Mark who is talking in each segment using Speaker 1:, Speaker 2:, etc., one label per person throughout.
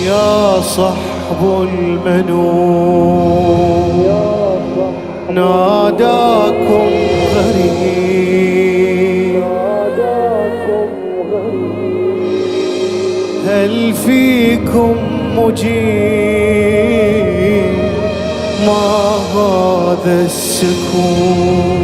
Speaker 1: يا صحب المنون ناداكم غريب، هل فيكم مجيب؟ ما هذا السكون؟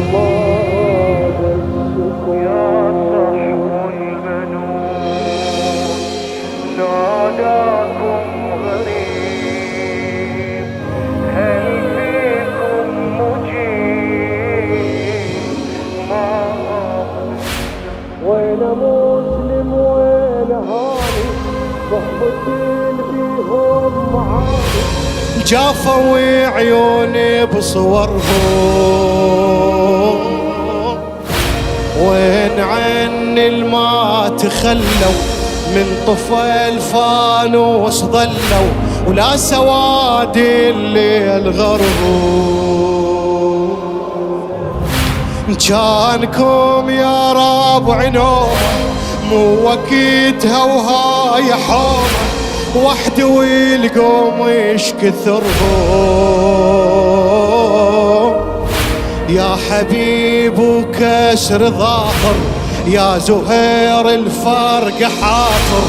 Speaker 2: وين مسلم وين هاني صحبتين بيهم معاني،
Speaker 1: جافوا عيوني بصورهم، وين عن الما تخلوا من طفى الفانوس ضلوا، ولا سواد الليل غربوا. كانكم يا ربع نوم مو وقتها وهاي حومه، وحده والقوم ايش كثرهم. يا حبيب وكسر ظاهر، يا زهير الفرق حافر،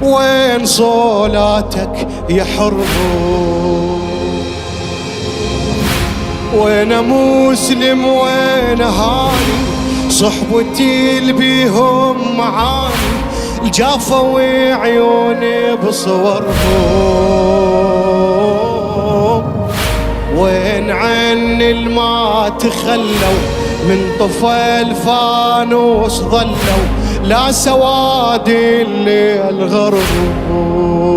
Speaker 1: وين صولاتك يا حرب؟ وين مسلم وين هاني صحبتي اللي بيهم معاني، الجافوا عيوني بصورهم، وين عن الما تخلوا من طفى الفانوس ضلوا، لا سواد الليل غربوا.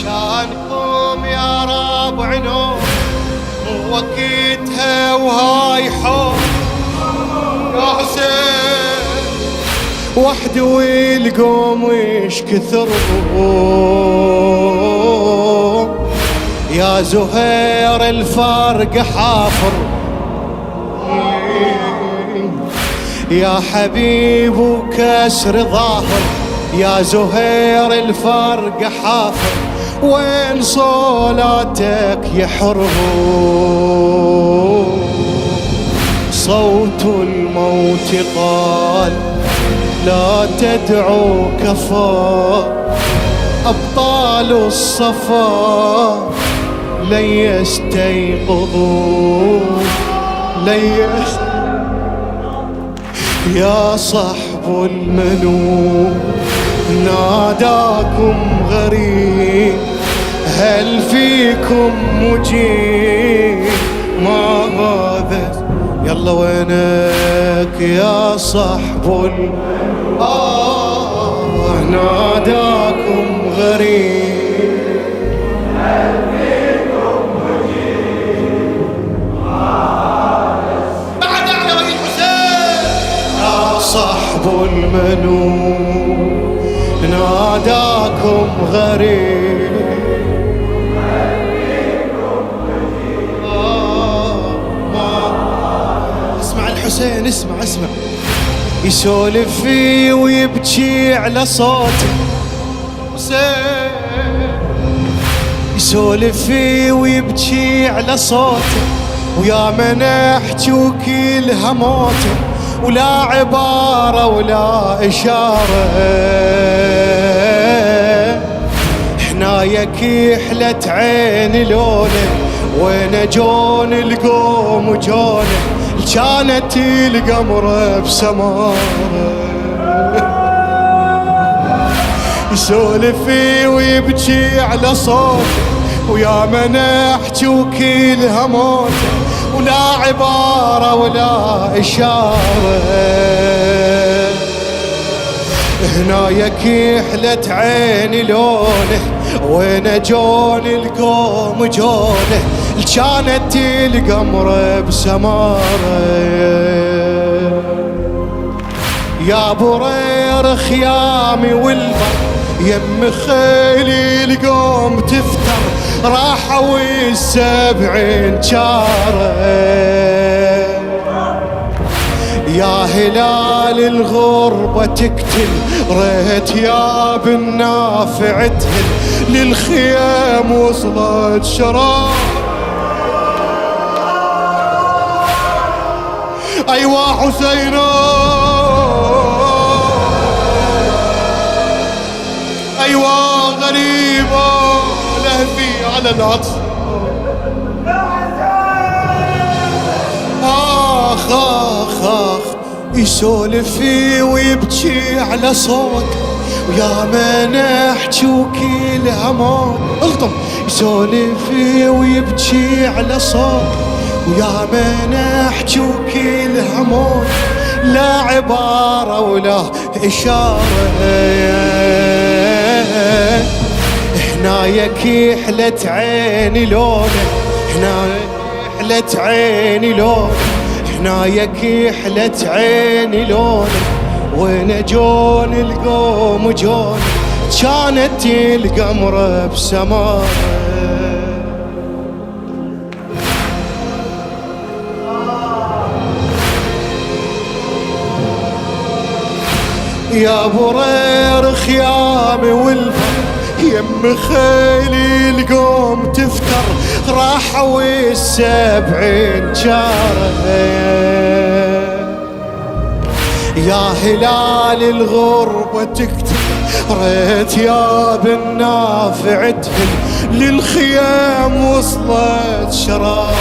Speaker 1: كانكم يا ربع نوم وقتها وهاي حوم، يا حسين وحده والقوم ويش كثرهم. يا زهير الفرق حافر، يا حبيب وكسر ظاهر، يا زهير الفرق حافر، وين صولاتك يا حرب؟ صوت الموت قال لا تدعوا كفى، أبطال الصفا لن يستيقظوا يا صحب المنون ناداكم غريب، هل فيكم مجيب؟ ما هذا يلا وينك يا صحب ناداكم غريب،
Speaker 2: هل فيكم مجيب؟
Speaker 1: بعد على ولي الحسين يا صحب المنون ناداكم غريب، اسمع الحسين اسمع يسولف فيه ويبكي على صوته، يسولف فيه ويبكي على صوته، ويا من احكي وكلها موته، ولا عبارة ولا إشارة، حنايا كحلت عين لونه، وين جون القوم جونه، كانت القمرة بسماره. يسولف فيه ويبكي على صوته، ويا من احكي وكلها موته، ولا عبارة ولا إشارة، هنايا كحلت عيني لونه، وين جون القوم جونه، كانت القمرة بسماره. يا برير خيامي والبر يم خيلي القوم تفتر، راحوا السبعين شاره. يا هلال الغربة تقتل، ريت يا بالنافع تهل، للخيام وصلت شرار. أيوا حسين أيوا غريبة لهفي على العطف. آخ آخ آخ يسولف فيه ويبكي على صوت، ويا ما نحكي وكيل همان. الطم يسولف فيه ويبكي على صوت، ويا ما نحكي وكيل همان. لا عبارة ولا إشارة، هنايا كحلت عيني لونه، هنايا كحلت عيني لونه، هنايا كحلت عيني لونه. وين جون القوم جون، كانت القمرة بسماء. يا برير خيامي والفر، يم خيلي القوم تفتر، راحوا السبعين جاره. يا هلال الغربة تقتل، ريت يا بالنافع تهل، للخيام وصلت شرار.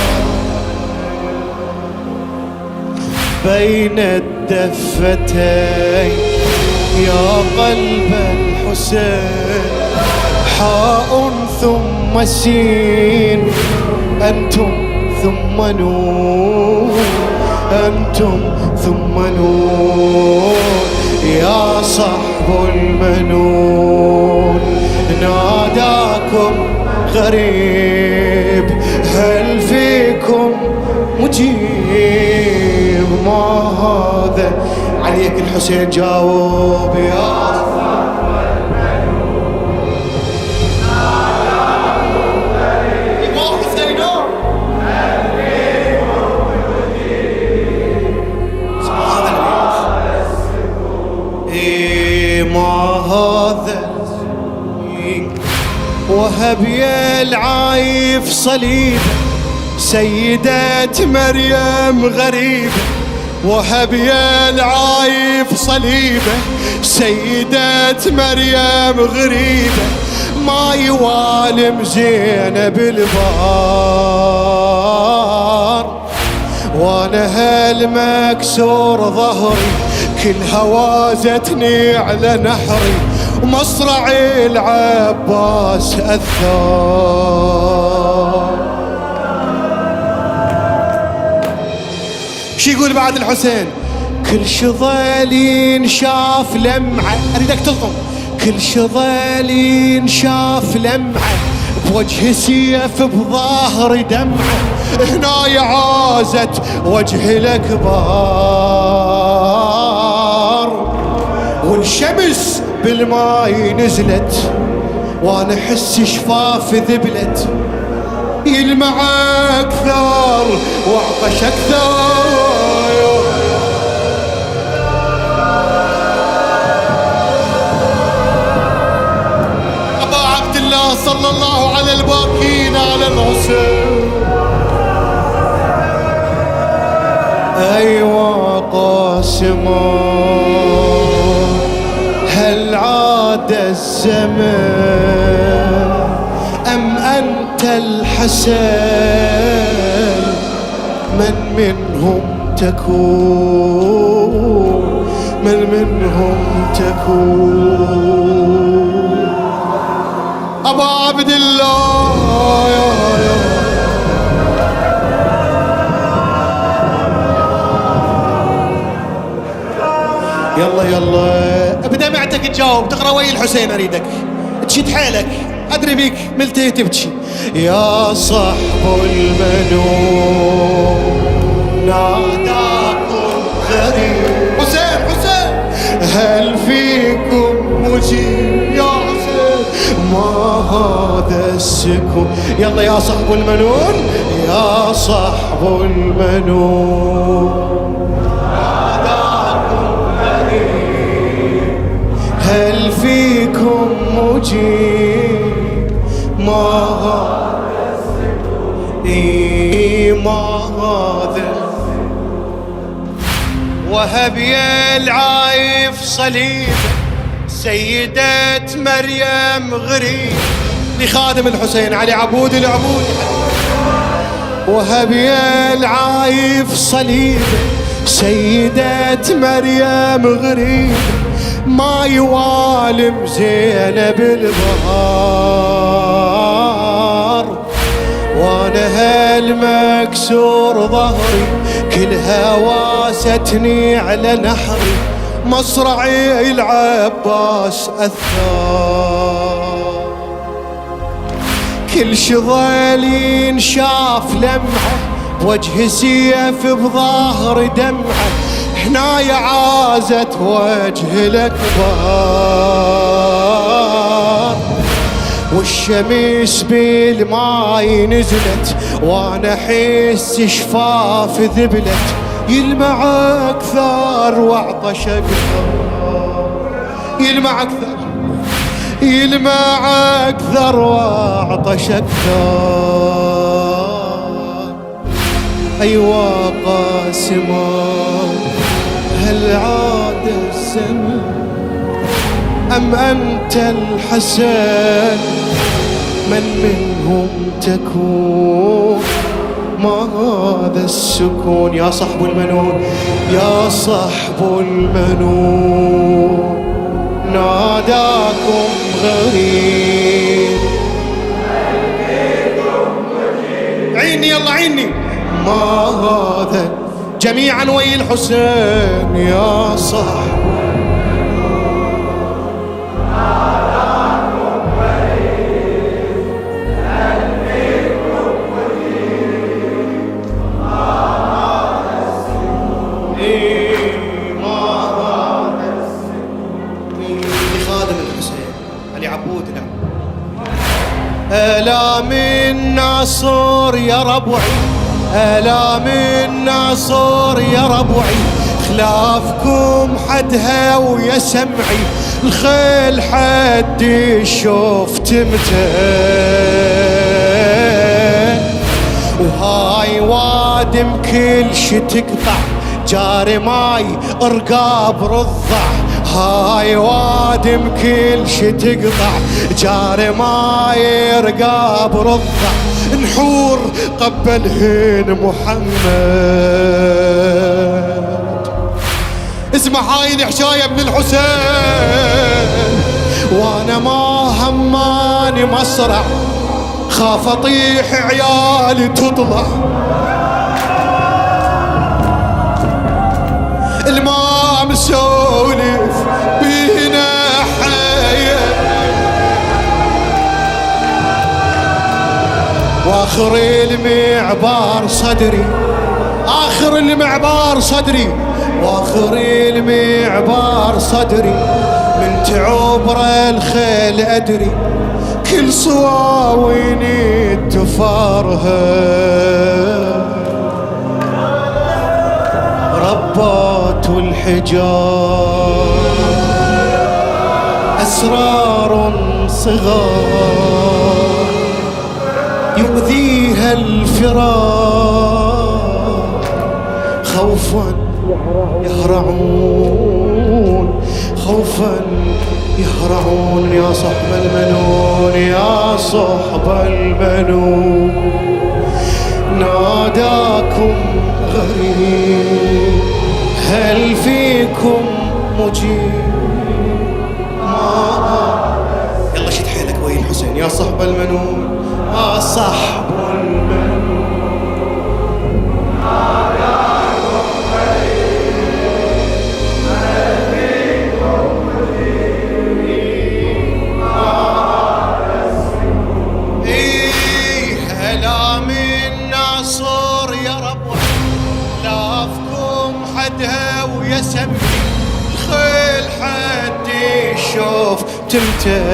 Speaker 1: بين الدفتين يا قلب الحسين، حاء ثم سين، أنتم ثم نون، أنتم ثم نون. يا صحب المنون ناداكم غريب، هل فيكم مجيب؟ ما هذا عليك الحسين جاوب. يا وهب يا العايف صليب، سيدة مريم غريبة. وهب يا العايف صليبه، سيدة مريم غريبة. ما يوالم زينب البار، وانا هالمكسور ظهري كل هوازتني على نحري، ومصرع العباس أثار. شي يقول بعد الحسين؟ كل شظالين شاف لمعة، أريدك تلطم. كل شظالين شاف لمعة، بوجه سيف بظاهر دمعة. هنا يعازت وجه الأكبار، والشمس بالماي نزلت، وانا احس شفاف ذبلت. يلمع اكثر وعطش اكثر. ابا عبد الله صلى الله على الباكين على الحسين. ايوا قاسمان هل عاد الزمان، أم أنت الحسن؟ من منهم تكون، من منهم تكون. أبا عبد الله يلا يلا بدمعتك تجاوب، تقرا ويا الحسين. اريدك تشد حيلك، ادري بيك ملتهي تبكي. يا صحب المنون ناداكم غريب. حسين حسين هل فيكم مجيب؟ يا حسين ما هذا السكون. يلا يا صحب المنون، يا صحب المنون وهب يا العايف صليب سيدة مريم غريب لخادم الحسين علي عبود العبود. وهب يا العايف صليب سيدة مريم غريب ما يوالم زينب البهار. وانا هالمكسور ظهري كل هواستني على نحري مصرعي العباس أثار. كل شظل شاف لمعه بوجه سيف بظهر دمعه هنايا عازت وجه الأكبار. والشمس بالماي نزلت وانا احس شفاف ذبلت يلمع اكثر وعطش اكثر يلمع اكثر يلمع اكثر وعطش اكثر. ايوا قاسما هل عاد الزمن أم أنت الحسن من منهم تكون ما هذا السكون. يا صحب المنون يا صحب المنون ناداكم غريب عيني يلا عيني ما هذا جميعا ويا الحسين يا صحب آلام الناصر يا ربعي آلام الناصر يا ربعي خلافكم حدها ويا سمعي الخيل حد شفت متى وهاي وادم كل شي تقطع جاري ماي ارقاب رضع هاي وادم كل شي تقطع جاري ماي رقاب رضع نحور قبلهن محمد. اسمع هاي الحشاية ابن الحسين وانا ما هماني مصرع خاف اطيح عيالي تطلع الماء مسولف بينا حياة واخر المعبار صدري اخر المعبار صدري واخر المعبار صدري من تعبر الخيل ادري كل صواويني التفارها ربات الحجار أسرار صغار يؤذيها الفراق خوفا يهرعون خوفا يهرعون. يا صحب المنون يا صحب المنون ناداكم غريب هل فيكم مجيب يلا شد حيلك ويا الحسين يا صحب المنون يا صحب المنون ناداكم غريب هل فيكم مجيب هلا من ناصر يا رب لافكم حدها ويا سمي الخيل حد يشوف تمتد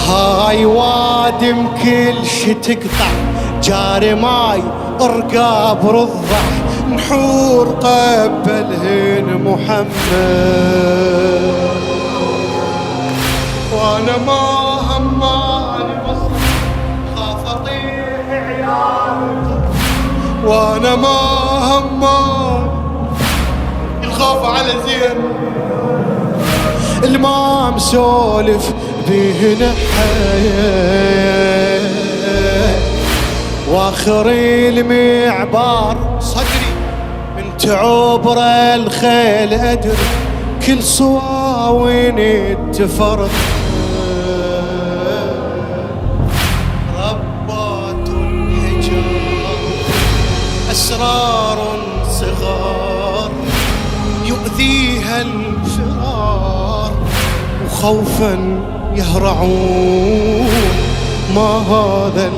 Speaker 1: هاي وادم كل شي تقطع جاري ماي ارقاب رضع نحور قبلهن محمد وانا ما هماني مصر خاف اطيح عيالي وانا ما همان الخوف على زين الما مسولف بهنا حياة واخري المعبار صدري من تعبر الخيل ادري كل صواوين التفرق ربات الحجار أسرار صغار يؤذيها الفرار وخوفا يهرعون ما هذا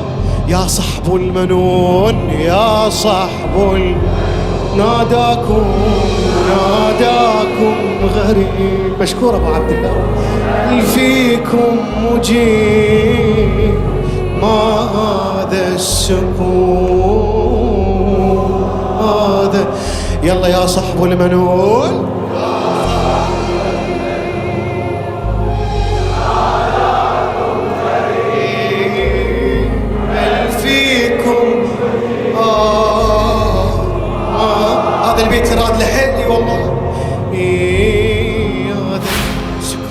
Speaker 1: يا صحب المنون يا صحب ناداكم غريب مشكور ابو عبد الله فيكم مجيب ما هذا السكون هذا يلا يا صحب المنون هذا البيت راد لحيلي والله هذا سكون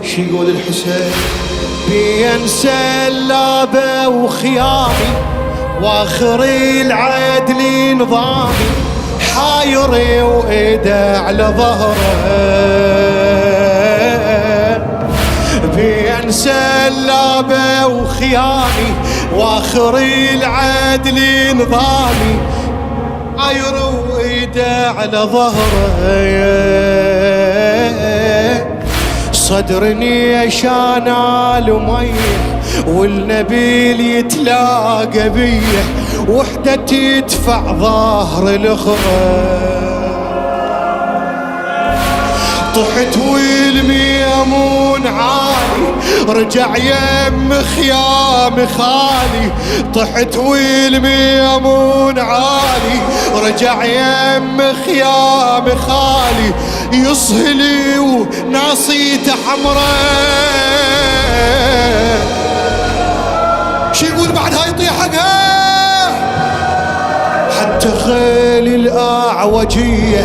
Speaker 1: شي يقول الحسين بينسى اللابة وخيامي واخري العدل نظامي حايري وايده على ظهره بينسى اللابة وخيامي واخري العدل نظامي حايري وايده على ظهره صدرني شانال وميه والنبيل يتلاقى بيه وحدة تدفع ظهر الاخرى طحت والميمون عالي رجع يم خيام خالي طحت والميمون عالي رجع يم خيام خالي يصهلي وناصيته حمراء شي يقول بعد هاي طيحها حتى خيل الأعوجية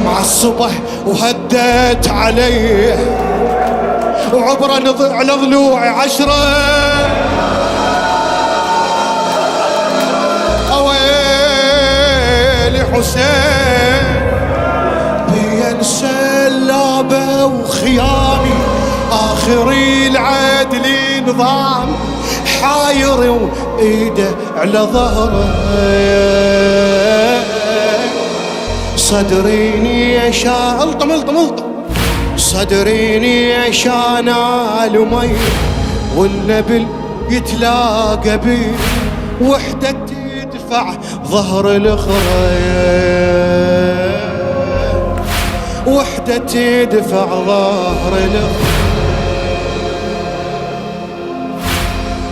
Speaker 1: مع الصبح وهدت عليه وعبرة على ضلوعي 10 اويلي حسين بينسى اللابة وخيامي آخري العدل نظام حاير وايده على ظهره صدريني عشان الطم صدريني عشان المي والنبل يتلاقى بي وحدة تدفع ظهر الاخرى وحدة تدفع ظهر الاخرى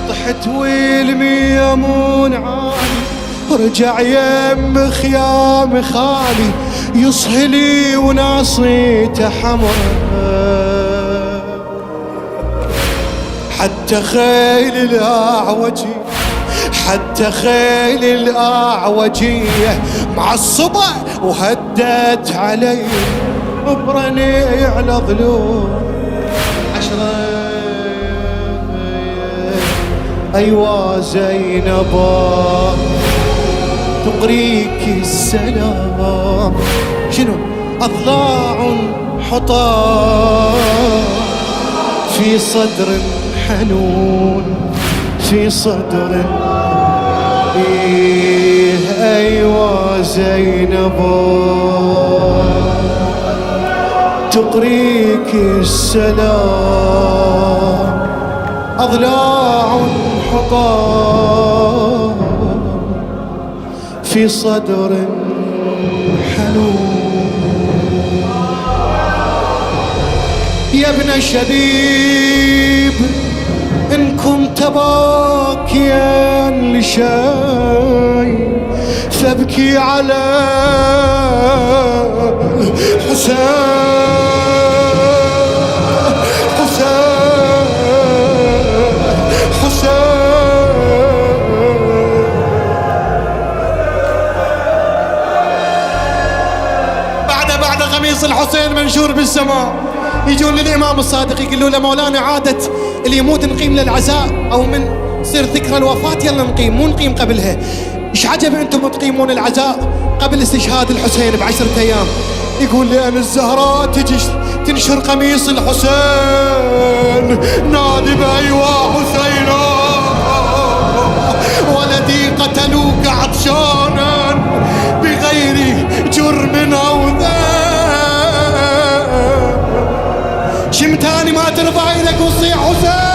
Speaker 1: طحت والميمون عالي رجع يم خيام خالي يصهلي وناصيته حمراء حتى خيل الأعوجية حتى خيل الأعوجية معصبة وهدت علي مبرني على ضلوع 10 أيوا زينبا تقريك السلام شنو أضلاع حطام في صدر حنون في صدر إيه أيوا زينبا تقريك السلام أضلاع حطام في صدر حنون يا ابن شبيب إن كنت باكيا لشاي فابكي على بعد قميص الحسين منشور بالسماء يجون للإمام الصادق يقولوا له مولانا عادة اللي يموت نقيم للعزاء أو من تصير ذكرى الوفاة يلا نقيم مو نقيم قبلها. إيش عجب أنتم تقيمون العزاء قبل استشهاد الحسين ب10 أيام؟ يقول لأن الزهراء تجي تنشر قميص الحسين نادي بأيوا حسينا ولدي قتلوك عطشانا بغير جرم أو ذنب. شمتاني ما ترفع ايدك وتصيح حسين